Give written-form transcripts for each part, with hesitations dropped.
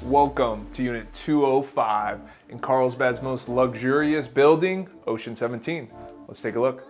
Welcome to Unit 205 in Carlsbad's most luxurious building, Ocean 17. Let's take a look.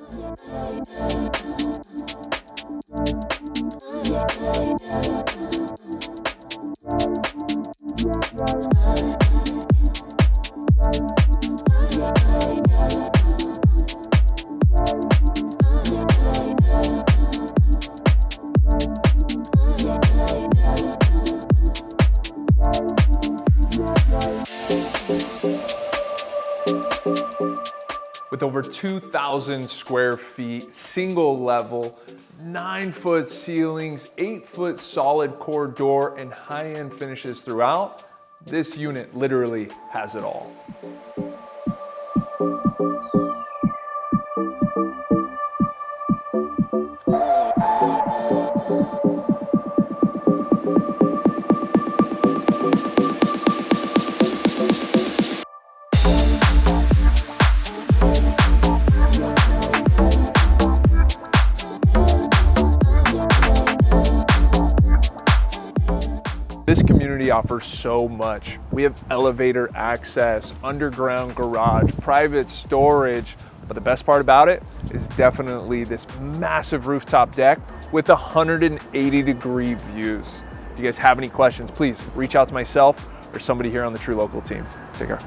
With over 2,000 square feet, single level, 9-foot ceilings, 8-foot solid core door, and high-end finishes throughout, this unit literally has it all. This community offers so much. We have elevator access, underground garage, private storage, but the best part about it is definitely this massive rooftop deck with 180-degree views. If you guys have any questions, please reach out to myself or somebody here on the True Local team. Take care.